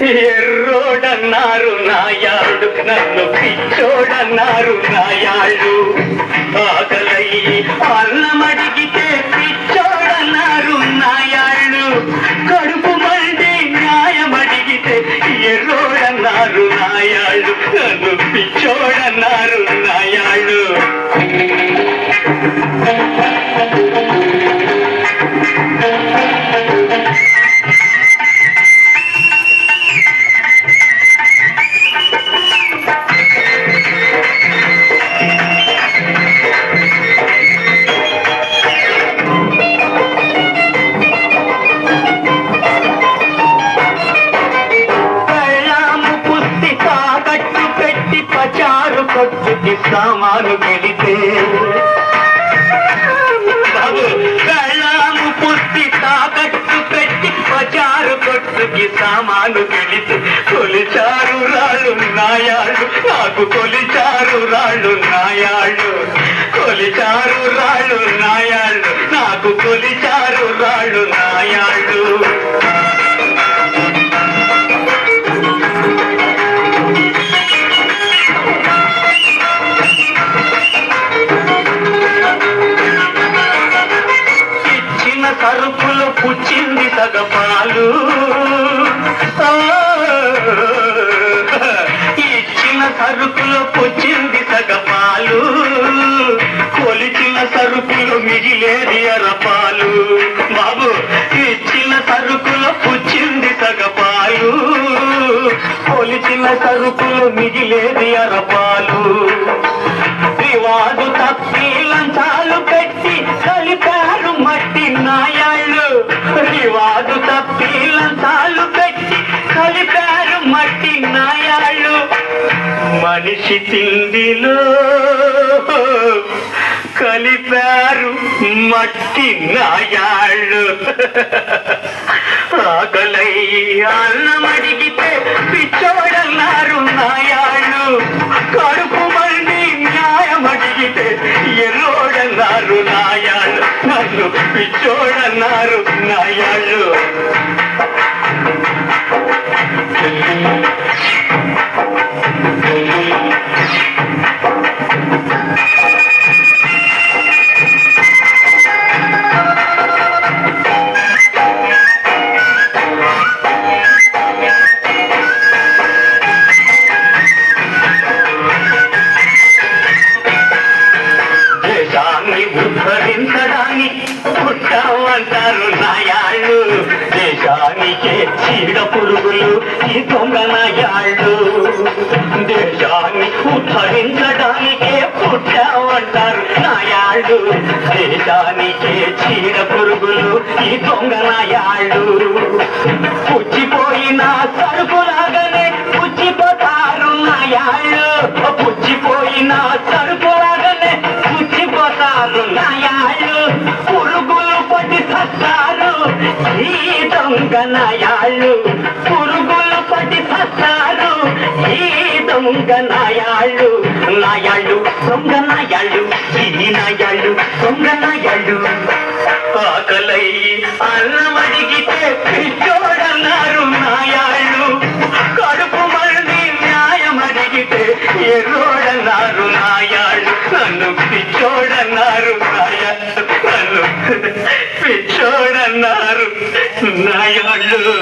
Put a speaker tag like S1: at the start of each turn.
S1: ఎర్రోడన్నారు నాయాళ్ళు, నన్ను పిచ్చోడన్నారు నాయాళ్ళు. ఆకలయ్యి అన్నమడిగితే పిచ్చోడన్నారు నాయాళ్ళు. కడుపు మండి న్యాయమడిగితే ఎర్రోడన్నారు నాయాళ్ళు, నన్ను పిచ్చోడన్నారు నాయాళ్ళు. కొట్టుకి సామాను గెలితే బాబు కళ్ళాము పుస్తి తాకట్టు పెట్టి పచారు కొట్టుకి సామాను గెలితే కొలిచారు రాళ్ళు నాయాళ్ళు, నాకు కొలిచారు రాళ్ళు నాయాళ్ళు. కొలిచారు రాళ్ళు నాయాళ్ళు, నాకు కొలిచారు రాళ్ళు నాయాళ్ళు. సరుకులు పుచ్చింది సగపాలు, ఇచ్చిన సరుకులు పుచ్చింది సగపాలు, కొలిచిన సరుకులు మిగిలేది అరపాలు. బాబు ఇచ్చిన సరుకులు పుచ్చింది సగపాలు, కొలిచిన సరుకులు మిగిలేది అరపాలు. రివాజు తప్పి లంచాలు పెట్టి కలిపారు మట్టి నాయాళ్ళు. రివాజు తప్పి లంచాలు పెట్టి కలిపారు మట్టి నాయాళ్ళు. మనిషి తిండిలో కలిపారు మట్టి నాయాళ్ళు. ఆకలయ్యి అన్నమడిగితే పిచ్చోడన్నారు నాయాళ్ళు. కడుపు మండి న్యాయమడిగితే ఎర్రోడన్నారు నాయాళ్ళు, నన్ను పిచ్చోడన్నారు నాయాళ్ళు. ఉద్ధరించడానికి పుట్టామంటారు నాయాళ్ళు. దేశానికే చీడ పురుగులు ఈ దొంగ నాయాళ్ళు. దేశాన్ని ఉద్ధరించడానికే పుట్టామంటారు నాయాళ్ళు. దేశానికే చీడ పురుగులు ఈ దొంగ నాయాళ్ళు. పుచ్చిపోయిన సరుకులాగానే పుచ్చిపోతారు నాయాళ్ళు. పుచ్చిపోయిన సరుకులాగానే పుచ్చిపోతారు నాయాళ్ళు. పురుగులు పట్టి సస్తారు ఈ దొంగ నాయాళ్ళు. పురుగులు పట్టి సస్తారు ఈ దొంగ నాయాళ్ళు. నాయాళ్ళు దొంగ నాయాళ్ళు, ఈ నాయాళ్ళు దొంగ నాయాళ్ళు. ఆకలయ్యి అన్నమడిగితే పిచ్చోడన్నారు నాయాళ్ళు. కడుపు మండి న్యాయమడిగితే ఎర్రోడన్నారు నాయాళ్ళు, నన్ను పిచ్చోడన్నారు నాయాళ్ళు, నన్ను పిచ్చోడన్నారు నాయాళ్ళు.